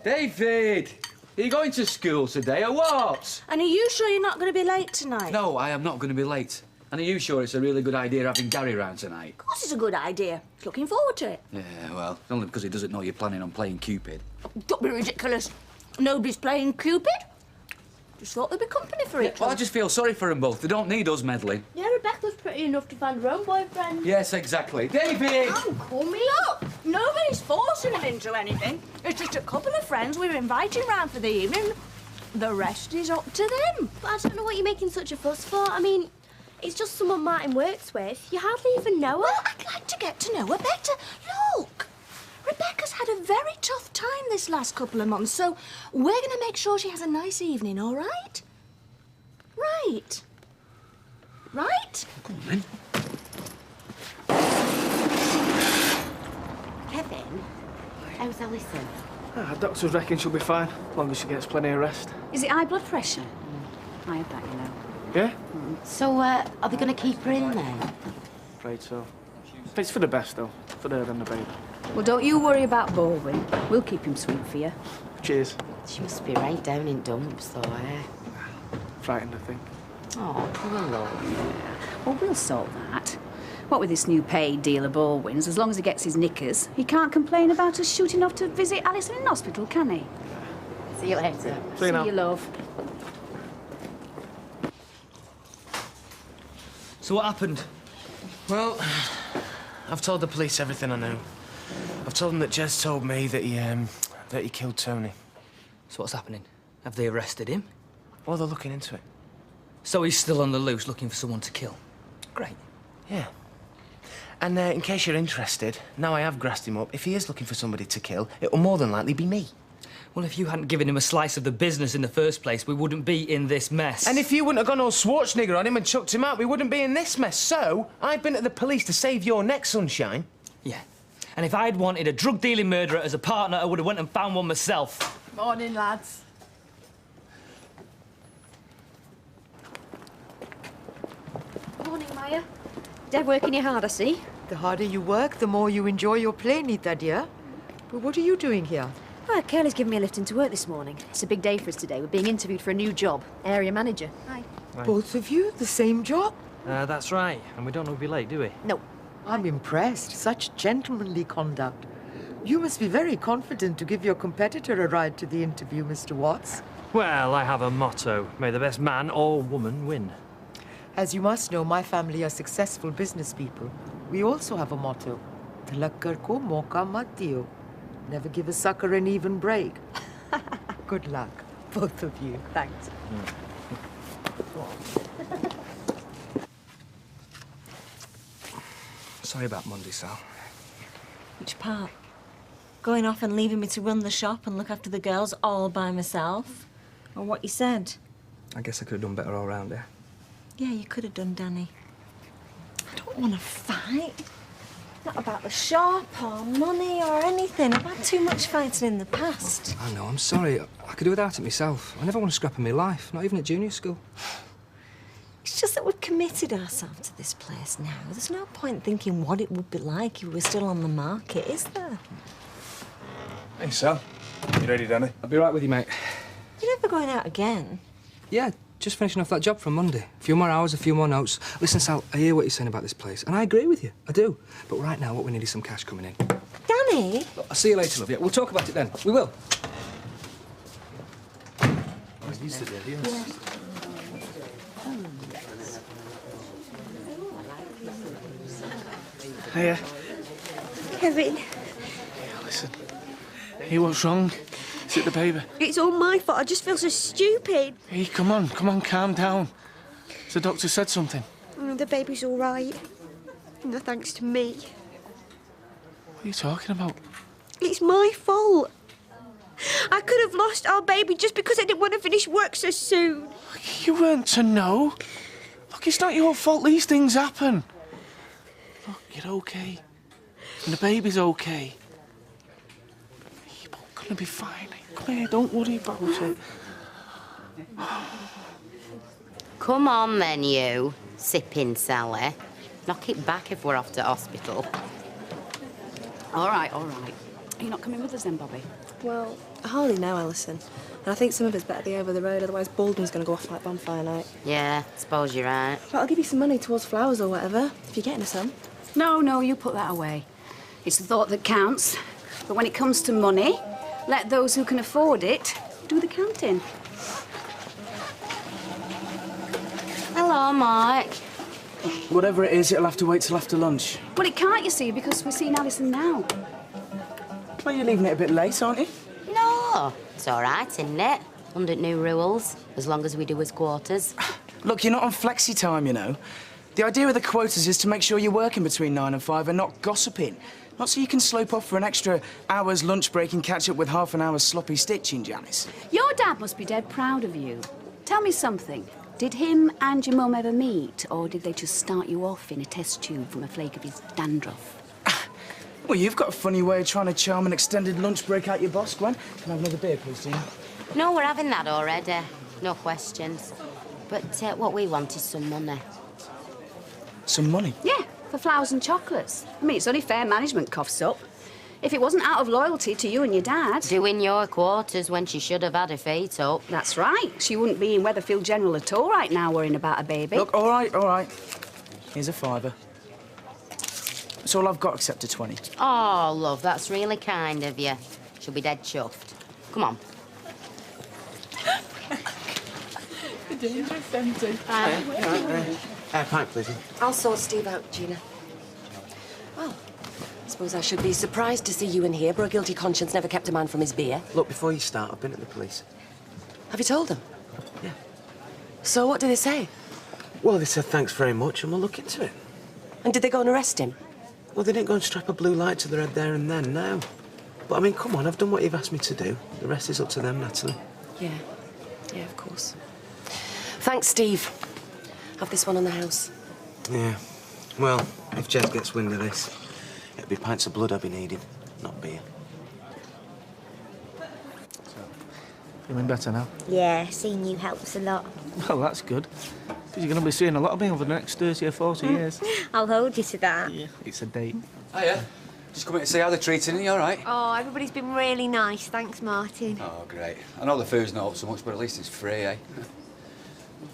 David! Are you going to school today or what? And are you sure you're not going to be late tonight? No, I am not going to be late. And are you sure it's a really good idea having Gary round tonight? Of course it's a good idea. He's looking forward to it. Yeah, well, only because he doesn't know you're planning on playing Cupid. Don't be ridiculous. Nobody's playing Cupid. Just thought there'd be company for each Well, other. I just feel sorry for them both. They don't need us meddling. Yeah, Rebecca's pretty enough to find her own boyfriend. Yes, exactly. David! Oh, call me up. Nobody's forcing him into anything. It's just a couple of friends we're inviting round for the evening. The rest is up to them. But I don't know what you're making such a fuss for. I mean, it's just someone Martin works with. You hardly even know her. Well, I'd like to get to know her better. Look, Rebecca's had a very tough time this last couple of months, so we're going to make sure she has a nice evening, all right? Right. Right? Come on, then. Kevin, how's Alison? Doctors reckon she'll be fine, as long as she gets plenty of rest. Is it high blood pressure? I had that, you know. Yeah? So, are they going to keep her in then? Afraid so. It's for the best, though. For her and the baby. Well, don't you worry about Baldwin. We'll keep him sweet for you. Cheers. She must be right down in dumps, though, eh? Frightened, I think. Oh, poor love. Well, we'll sort that. What with this new paid deal of Baldwin's, as long as he gets his knickers, he can't complain about us shooting off to visit Alison in hospital, can he? See you later. See you now. you, love. So what happened? Well, I've told the police everything I know. I've told them that Jez told me that he killed Tony. So what's happening? Have they arrested him? Well, they're looking into it. So he's still on the loose looking for someone to kill. Great. Yeah. And in case you're interested, now I have grassed him up. If he is looking for somebody to kill, it will more than likely be me. Well, if you hadn't given him a slice of the business in the first place, we wouldn't be in this mess. And if you wouldn't have gone all Schwarzenegger on him and chucked him out, we wouldn't be in this mess. So, I've been at the police to save your neck, sunshine. Yeah. And if I'd wanted a drug-dealing murderer as a partner, I would have went and found one myself. Morning, lads. Morning, Maya. Dad working you hard, I see. The harder you work, the more you enjoy your play, Nita, dear. But what are you doing here? Well, Curly's given me a lift into work this morning. It's a big day for us today. We're being interviewed for a new job. Area manager. Hi. Both of you, the same job? That's right. And we don't know we'll be late, do we? No. I'm impressed. Such gentlemanly conduct. You must be very confident to give your competitor a ride to the interview, Mr. Watts. Well, I have a motto. May the best man or woman win. As you must know, my family are successful business people. We also have a motto. Talakkar ko moka mat diyo. Never give a sucker an even break. Good luck, both of you. Thanks. Sorry about Monday, Sal. Which part? Going off and leaving me to run the shop and look after the girls all by myself? Or what you said? I guess I could have done better all round here. Yeah, you could have done, Danny. I don't want to fight. Not about the shop or money or anything. I've had too much fighting in the past. I know, I'm sorry. I could do without it myself. I never want to scrap in my life, not even at junior school. It's just that we've committed ourselves to this place now. There's no point thinking what it would be like if we were still on the market, is there? Hey, Sal. You ready, Danny? I'll be right with you, mate. You're never going out again. Yeah, just finishing off that job from Monday. A few more hours, a few more notes. Listen, Sal, I hear what you're saying about this place, and I agree with you. I do. But right now, what we need is some cash coming in. Danny? Look, I'll see you later, love. Yeah, we'll talk about it then. We will. Hiya. Kevin, Listen. Hey, what's wrong? Is it the baby? it's all my fault. I just feel so stupid. Hey, come on, calm down. Has the doctor said something? The baby's all right. No thanks to me. What are you talking about? It's my fault. I could have lost our baby just because I didn't want to finish work so soon. You weren't to know. Look, it's not your fault. These things happen. Look, you're okay. And the baby's okay. You're both gonna be fine. Come here, don't worry about it. Come on then, you. Sipping Sally. Knock it back if we're off to hospital. All right, all right. Are you not coming with us then, Bobby? Well, I hardly know Alison. And I think some of it's better be over the road, otherwise Baldwin's going to go off like bonfire night. Yeah, suppose you're right. But I'll give you some money towards flowers or whatever, if you're getting her some. No, you put that away. It's the thought that counts. But when it comes to money, let those who can afford it do the counting. Hello, Mike. Whatever it is, it'll have to wait till after lunch. Well, it can't, you see, because we're seeing Alison now. Well, you're leaving it a bit late, aren't you? No, it's all right, isn't it? Under new rules, as long as we do as quarters. Look, you're not on flexi time, you know. The idea of the quotas is to make sure you're working between 9 and 5 and not gossiping. Not so you can slope off for an extra hour's lunch break and catch up with half an hour's sloppy stitching, Janice. Your dad must be dead proud of you. Tell me something. Did him and your mum ever meet, or did they just start you off in a test tube from a flake of his dandruff? Well, you've got a funny way of trying to charm an extended lunch break out your boss, Gwen. Can I have another beer, please, Tina? No, we're having that already. No questions. But what we want is some money. Some money? Yeah, for flowers and chocolates. I mean, it's only fair management coughs up. If it wasn't out of loyalty to you and your dad... Doing your quarters when she should have had her feet up. That's right. She wouldn't be in Weatherfield General at all right now worrying about a baby. Look, all right. Here's a £5. That's all I've got except a 20. Oh, love, that's really kind of you. She'll be dead chuffed. Come on. The dangerous sentence. Pint, please. I'll sort Steve out, Gina. Well, I suppose I should be surprised to see you in here, but a guilty conscience never kept a man from his beer. Look, before you start, I've been at the police. Have you told them? Yeah. So what did they say? Well, they said thanks very much and we'll look into it. And did they go and arrest him? Well, they didn't go and strap a blue light to their head there and then, no. But, I mean, come on, I've done what you've asked me to do. The rest is up to them, Natalie. Yeah, of course. Thanks, Steve. Have this one on the house. Yeah. Well, if Jez gets wind of this, it'll be pints of blood I'll be needing, not beer. Feeling better now? Yeah, seeing you helps a lot. Well, that's good. Because you're going to be seeing a lot of me over the next 30 or 40 years. I'll hold you to that. Yeah, it's a date. Hiya. Just coming to see how they're treating you, all right? Oh, everybody's been really nice. Thanks, Martin. Oh, great. I know the food's not up so much, but at least it's free, eh?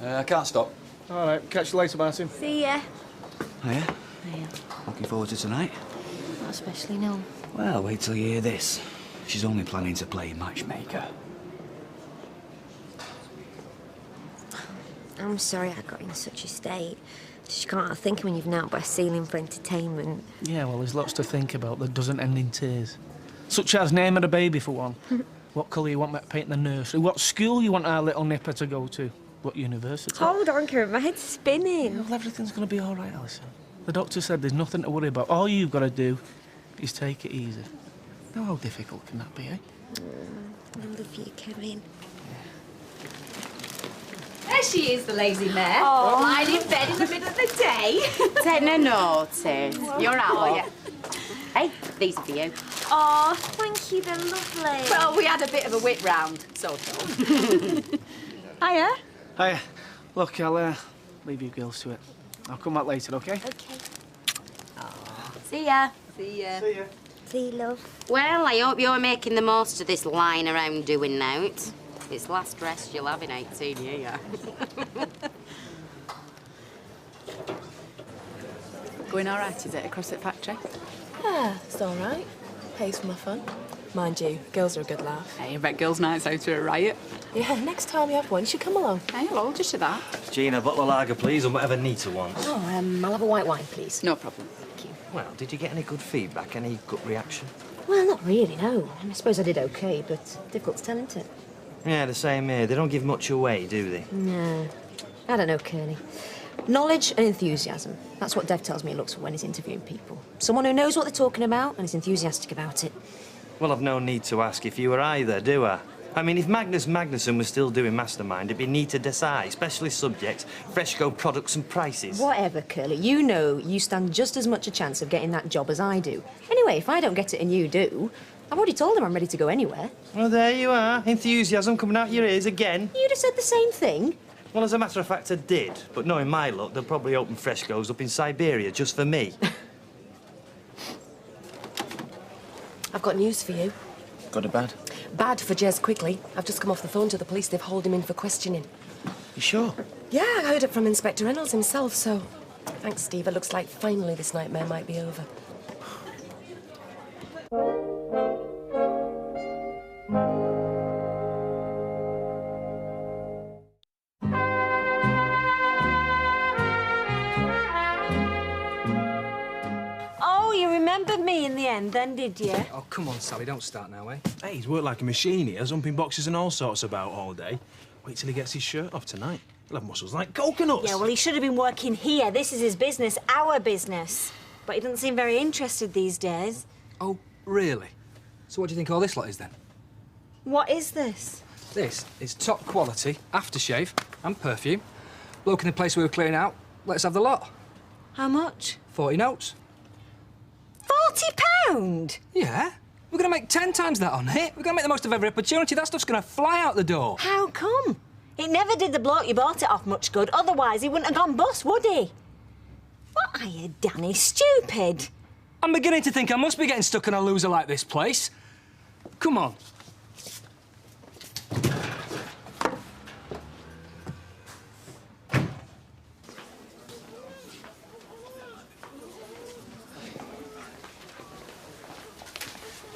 I can't stop. All right, catch you later, Martin. See ya. Hiya. Looking forward to tonight? Not especially, no. Well, wait till you hear this. She's only planning to play matchmaker. I'm sorry I got in such a state. Just can't help thinking when you've now got a ceiling for entertainment. Yeah, well, there's lots to think about that doesn't end in tears. Such as naming a baby, for one. What colour you want me to paint in the nursery. What school you want our little nipper to go to. What university. Hold on, Karen, my head's spinning. Well, everything's going to be all right, Alison. The doctor said there's nothing to worry about. All you've got to do is take it easy. Now, how difficult can that be, eh? I love you, Karen. There she is, the lazy mare. Oh. Lying in bed in the middle of the day. Take no notice. You're out, are you? Hey, these are for you. Oh, thank you, they're lovely. Well, we had a bit of a whip round, sort of. Hiya. Hiya. Look, I'll leave you girls to it. I'll come back later, OK? OK. See ya. See ya. See ya. See you, love. Well, I hope you're making the most of this lying around doing nout. It's last rest you'll have in 18 years. Going all right, is it, across at factory? Yeah, it's all right. Pays for my fun. Mind you, girls are a good laugh. Hey, I bet girls' nights out are a riot. Yeah, next time you have one, you should come along. Hey, I'll hold you to that. Gina, a bottle of lager, please, and whatever Nita wants. Oh, I'll have a white wine, please. No problem. Thank you. Well, did you get any good feedback? Any gut reaction? Well, not really, no. I suppose I did OK, but difficult to tell, isn't it? Yeah, the same here. They don't give much away, do they? No. I don't know, Kearney. Knowledge and enthusiasm. That's what Dev tells me he looks for when he's interviewing people. Someone who knows what they're talking about and is enthusiastic about it. Well, I've no need to ask if you were either, do I? I mean, if Magnus Magnusson was still doing Mastermind, it'd be Nita Desai, specialist subjects, Fresco products and prices. Whatever, Curly. You know you stand just as much a chance of getting that job as I do. Anyway, if I don't get it and you do, I've already told them I'm ready to go anywhere. Well, there you are. Enthusiasm coming out your ears again. You'd have said the same thing. Well, as a matter of fact, I did. But knowing my luck, they'll probably open Fresco's up in Siberia just for me. I've got news for you. Good or bad? Bad for Jez quickly. I've just come off the phone to the police. They've hauled him in for questioning. You sure? Yeah, I heard it from Inspector Reynolds himself, so... Thanks, Steve. It looks like finally this nightmare might be over. Oh, you remembered me in the end then, did you? Oh, come on, Sally, don't start now, eh? Hey, he's worked like a machine here, zumping boxes and all sorts about all day. Wait till he gets his shirt off tonight. He'll have muscles like coconuts. Yeah, well, he should have been working here. This is his business, our business. But he doesn't seem very interested these days. Oh, really? So what do you think all this lot is, then? What is this? This is top quality aftershave and perfume. Bloke in the place we were clearing out. Let's have the lot. How much? 40 notes. £40? Yeah. We're going to make 10 times that on it. We're going to make the most of every opportunity. That stuff's going to fly out the door. How come? It never did the bloke you bought it off much good. Otherwise, he wouldn't have gone bust, would he? What are you, Danny? Stupid. I'm beginning to think I must be getting stuck on a loser like this place. Come on.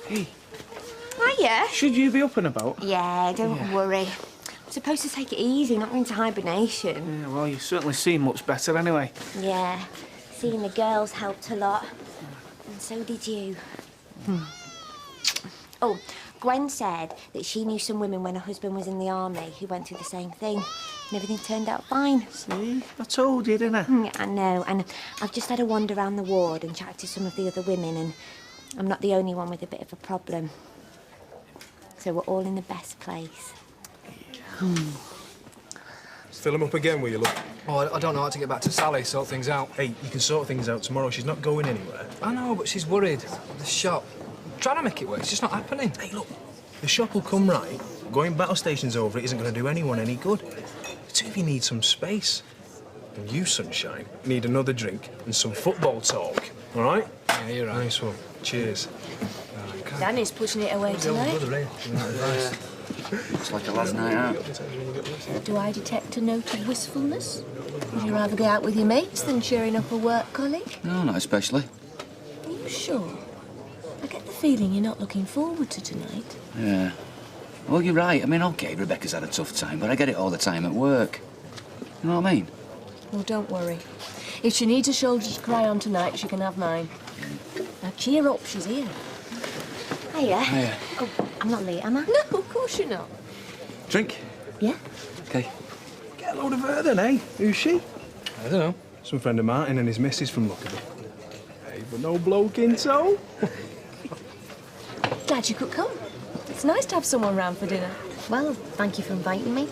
Hey. Hiya. Should you be up and about? Yeah, don't worry. I'm supposed to take it easy, not into hibernation. Yeah, well, you certainly seem much better anyway. Yeah, seeing the girls helped a lot. And so did you. Oh, Gwen said that she knew some women when her husband was in the army who went through the same thing. And everything turned out fine. See? I told you, didn't I? Yeah, I know. And I've just had a wander around the ward and chatted to some of the other women, and I'm not the only one with a bit of a problem. So we're all in the best place. Fill him up again, will you, look? Oh, I don't know how to get back to Sally, sort things out. Hey, you can sort things out tomorrow. She's not going anywhere. I know, but she's worried. The shop. I'm trying to make it work. It's just not happening. Hey, look. The shop will come right. Going battle stations over it isn't going to do anyone any good. The two of you need some space. And you, Sunshine, need another drink and some football talk. All right? Yeah, you're right. Nice one. Cheers. Danny's pushing it away tonight. It's like a lad's night out. Do I detect a note of wistfulness? Would you rather go out with your mates than cheering up a work colleague? No, not especially. Are you sure? I get the feeling you're not looking forward to tonight. Yeah. Well, you're right. I mean, OK, Rebecca's had a tough time, but I get it all the time at work. You know what I mean? Well, don't worry. If she needs a shoulder to cry on tonight, she can have mine. Now, cheer up, she's here. Hiya. Hiya. Oh, I'm not late, am I? No, of course you're not. Drink? Yeah. OK. Get a load of her then, eh? Who's she? I don't know. Some friend of Martin and his missus from Lockerbie. Hey, but no bloke in tow. Glad you could come. It's nice to have someone round for dinner. Well, thank you for inviting me.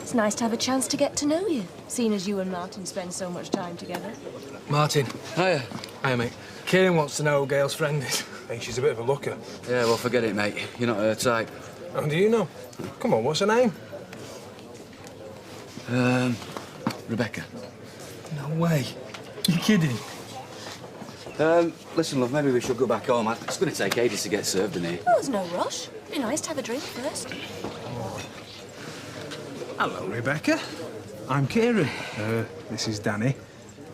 It's nice to have a chance to get to know you, seeing as you and Martin spend so much time together. Martin. Hiya. Hiya, mate. Kieran wants to know who Gail's friend is. Hey, she's a bit of a looker. Yeah, well, forget it, mate. You're not her type. How do you know? Come on, what's her name? Rebecca. No way. You kidding? Listen, love, maybe we should go back home. It's going to take ages to get served in here. Oh, there's no rush. Be nice to have a drink first. Hello, Rebecca. I'm Kieran. This is Danny.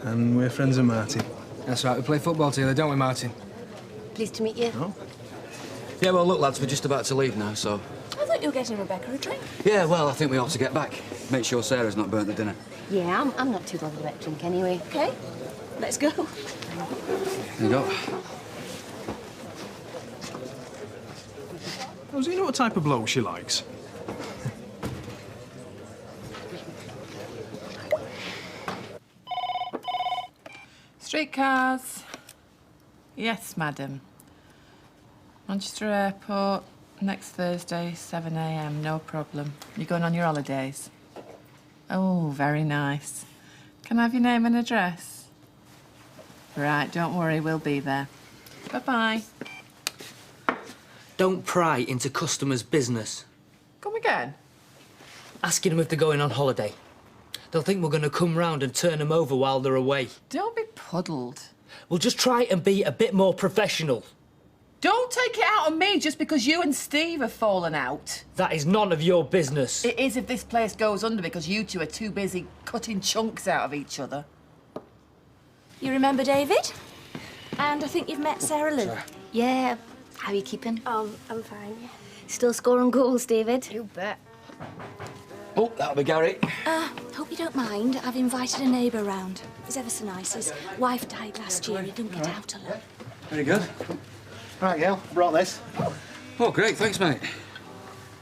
And we're friends of Martin. That's right, we play football together, don't we, Martin? Pleased to meet you. Oh. Yeah, well, look, lads, we're just about to leave now, so... I thought you were getting Rebecca a drink. Yeah, well, I think we ought to get back. Make sure Sarah's not burnt the dinner. Yeah, I'm not too bothered about drink anyway. OK, let's go. There you go. Oh, does he know what type of bloke she likes? Streetcars. Yes, madam. Manchester Airport, next Thursday, 7 a.m, no problem. You going on your holidays? Oh, very nice. Can I have your name and address? Right, don't worry, we'll be there. Bye-bye. Don't pry into customers' business. Come again? Asking them if they're going on holiday. They'll think we're going to come round and turn them over while they're away. Don't be puddled. We'll just try and be a bit more professional. Don't take it out on me just because you and Steve have fallen out. That is none of your business. It is if this place goes under because you two are too busy cutting chunks out of each other. You remember David? And I think you've met Sarah Lou. Yeah. How are you keeping? I'm fine, yeah. Still scoring goals, David? You bet. Oh, that'll be Gary. Hope you don't mind. I've invited a neighbour round. He's ever so nice. His wife died last year. He didn't get out a lot. Very good. Right, Gail, brought this. Oh, great. Thanks, mate.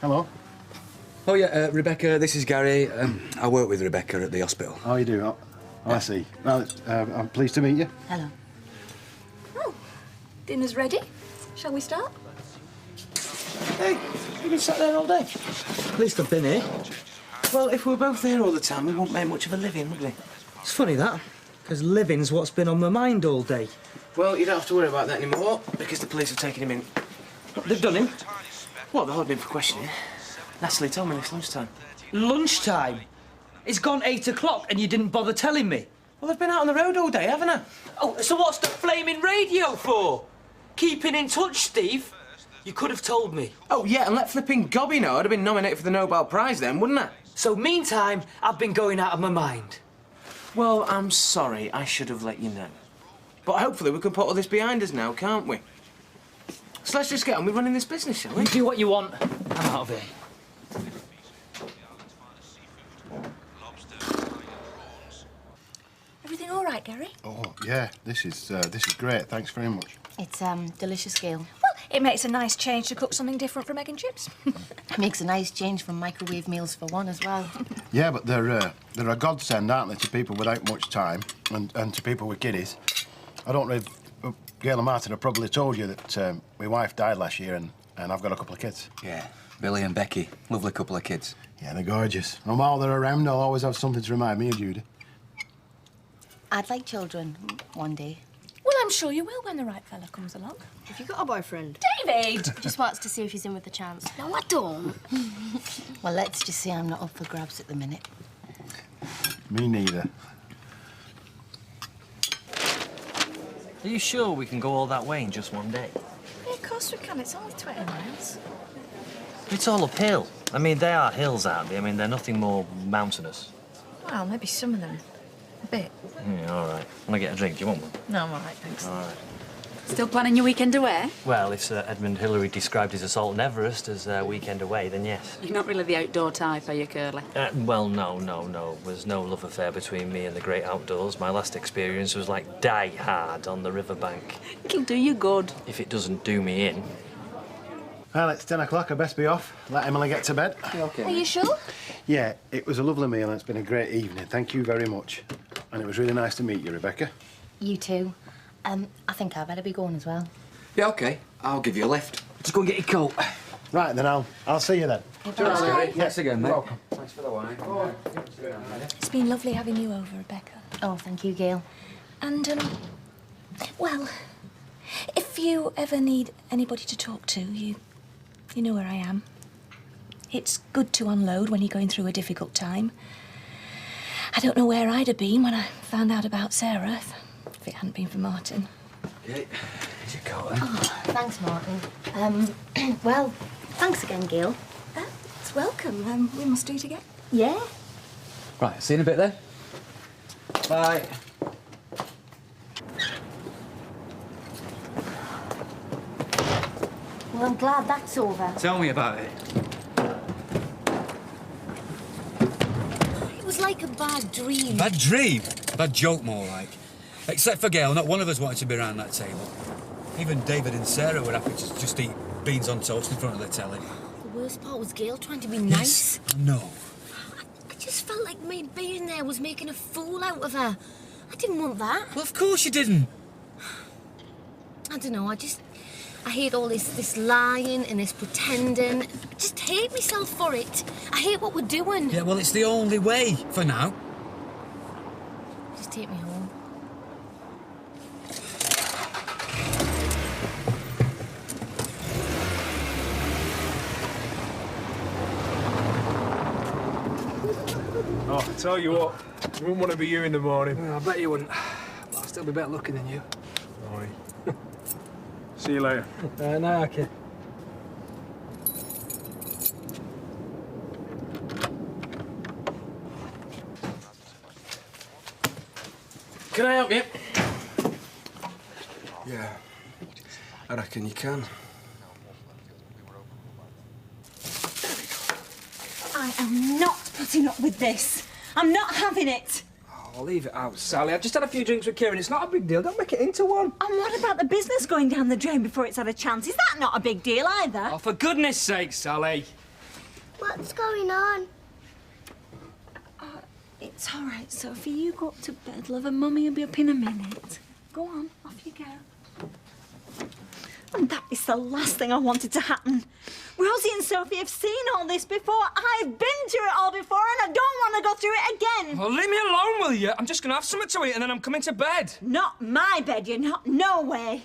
Hello. Oh, yeah, Rebecca, this is Gary. I work with Rebecca at the hospital. Oh, you do? Oh, I see. Well, I'm pleased to meet you. Hello. Oh, dinner's ready. Shall we start? Hey, you've been sat there all day. At least I've been here. Well, if we were both there all the time, we wouldn't make much of a living, would we? It's funny that, because living's what's been on my mind all day. Well, you don't have to worry about that anymore, because the police have taken him in. They've done him? What, they're holding him for questioning? Natalie told me this lunchtime. Lunchtime? It's gone 8 o'clock and you didn't bother telling me. Well, they've been out on the road all day, haven't they? Oh, so what's the flaming radio for? Keeping in touch, Steve? You could have told me. Oh, yeah, and let flipping Gobby know I'd have been nominated for the Nobel Prize then, wouldn't I? So meantime, I've been going out of my mind. Well, I'm sorry. I should have let you know. But hopefully we can put all this behind us now, can't we? So let's just get on with running this business, shall we? You do what you want. I'm out of here. Everything all right, Gary? Oh, yeah, this is great. Thanks very much. It's delicious, Gail. Well, it makes a nice change to cook something different from egg and chips. Makes a nice change from microwave meals for one as well. Yeah, but they're a godsend, aren't they, to people without much time and to people with kiddies. I don't know if Gail and Martin have probably told you that my wife died last year and I've got a couple of kids. Yeah, Billy and Becky. Lovely couple of kids. Yeah, they're gorgeous. And while they're around, I'll always have something to remind me of Judy. I'd like children one day. Well, I'm sure you will when the right fella comes along. Have you got a boyfriend? David! Just wants to see if he's in with the chance. No, I don't. Well, let's just say I'm not up for grabs at the minute. Me neither. Are you sure we can go all that way in just one day? Yeah, of course we can. It's only 20 miles. It's all uphill. I mean, they are hills, aren't they? I mean, they're nothing more mountainous. Well, maybe some of them. A bit. Yeah, all right. Want to get a drink? Do you want one? No, I'm all right, thanks. All right. Still planning your weekend away? Well, if Sir Edmund Hillary described his assault on Everest as a weekend away, then yes. You're not really the outdoor type, are you, Curly? Well, no. There's no love affair between me and the great outdoors. My last experience was like Die Hard on the riverbank. It'll do you good. If it doesn't do me in. Well, it's 10 o'clock. I best be off. Let Emily get to bed. Are you sure? Yeah, it was a lovely meal and it's been a great evening. Thank you very much. And it was really nice to meet you, Rebecca. You too. I think I better be going as well. Yeah, OK. I'll give you a lift. Just go and get your coat. Right, then I'll see you then. Cheers, Gary. Yeah. Thanks again, mate. You're welcome. Thanks for the wine. It's been lovely having you over, Rebecca. Oh, thank you, Gail. And, well, if you ever need anybody to talk to, you know where I am. It's good to unload when you're going through a difficult time. I don't know where I'd have been when I found out about Sarah, if it hadn't been for Martin. OK. Here's your coat, then. Oh, thanks, Martin. Well, thanks again, Gail. It's welcome. We must do it again. Yeah. Right, see you in a bit, then. Bye. Well, I'm glad that's over. Tell me about it. It was like a bad dream. Bad dream? Bad joke, more like. Except for Gail, not one of us wanted to be around that table. Even David and Sarah were happy to just eat beans on toast in front of the telly. The worst part was Gail trying to be nice. Yes, I know. I just felt like me being there was making a fool out of her. I didn't want that. Well, of course you didn't. I don't know, I hate all this lying and this pretending. I just hate myself for it. I hate what we're doing. Yeah, well, it's the only way for now. Just take me home. Oh, I tell you what, I wouldn't want to be you in the morning. I bet you wouldn't. But I'll still be better looking than you. Aye. See you later. No, okay. Can I help you? Yeah, I reckon you can. I am not putting up with this. I'm not having it. Oh, leave it out, Sally. I've just had a few drinks with Kieran. It's not a big deal. Don't make it into one. And what about the business going down the drain before it's had a chance? Is that not a big deal either? Oh, for goodness sake, Sally. What's going on? It's all right, Sophie. You go up to bed, love, and Mummy will be up in a minute. Go on, off you go. And that is the last thing I wanted to happen. Rosie and Sophie have seen all this before. I've been through it all before, and I don't want to go through it again. Well, leave me alone, will you? I'm just going to have something to eat, and then I'm coming to bed. Not my bed, you're not. No way.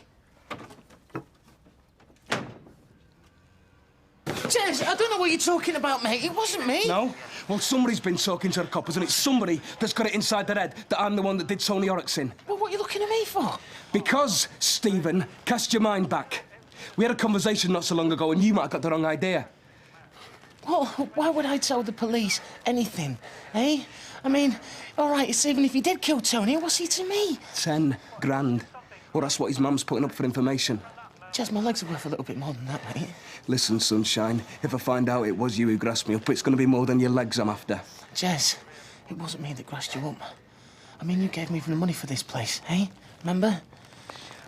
Jez, I don't know what you're talking about, mate. It wasn't me. No? Well, somebody's been talking to the coppers, and it's somebody that's got it inside their head that I'm the one that did Tony Oryx in. Well, what are you looking at me for? Because, Stephen, cast your mind back. We had a conversation not so long ago, and you might have got the wrong idea. Well, why would I tell the police anything, eh? I mean, all right, it's even if he did kill Tony, what's he to me? 10 grand. Well, that's what his mum's putting up for information. Jez, my legs are worth a little bit more than that, mate. Listen, Sunshine, if I find out it was you who grassed me up, it's going to be more than your legs I'm after. Jez, it wasn't me that grassed you up. I mean, you gave me even the money for this place, eh? Remember?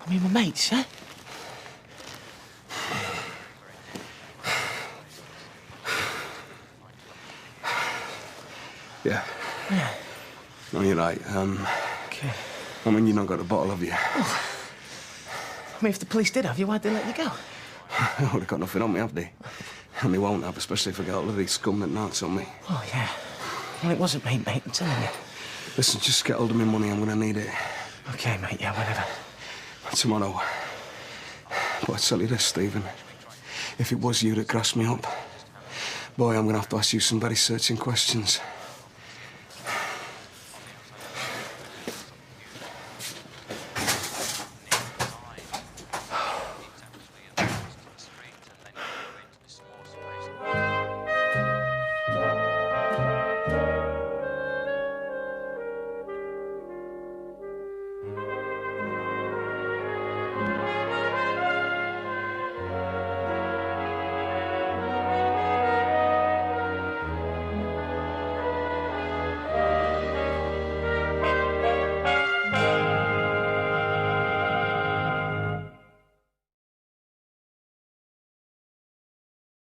I mean, we're mates, eh? Yeah. Yeah. No, you're right. Okay. I mean, you've not got a bottle, have you? Oh. I mean, if the police did have you, why'd they let you go? I would have got nothing on me, have they? And they won't have, especially if I get all of these scum that knocks on me. Oh, yeah. Well, it wasn't me, mate, I'm telling you. Listen, just get hold of me money, I'm going to need it. OK, mate, yeah, whatever. Tomorrow. But I tell you this, Stephen. If it was you that grassed me up, boy, I'm going to have to ask you some very searching questions.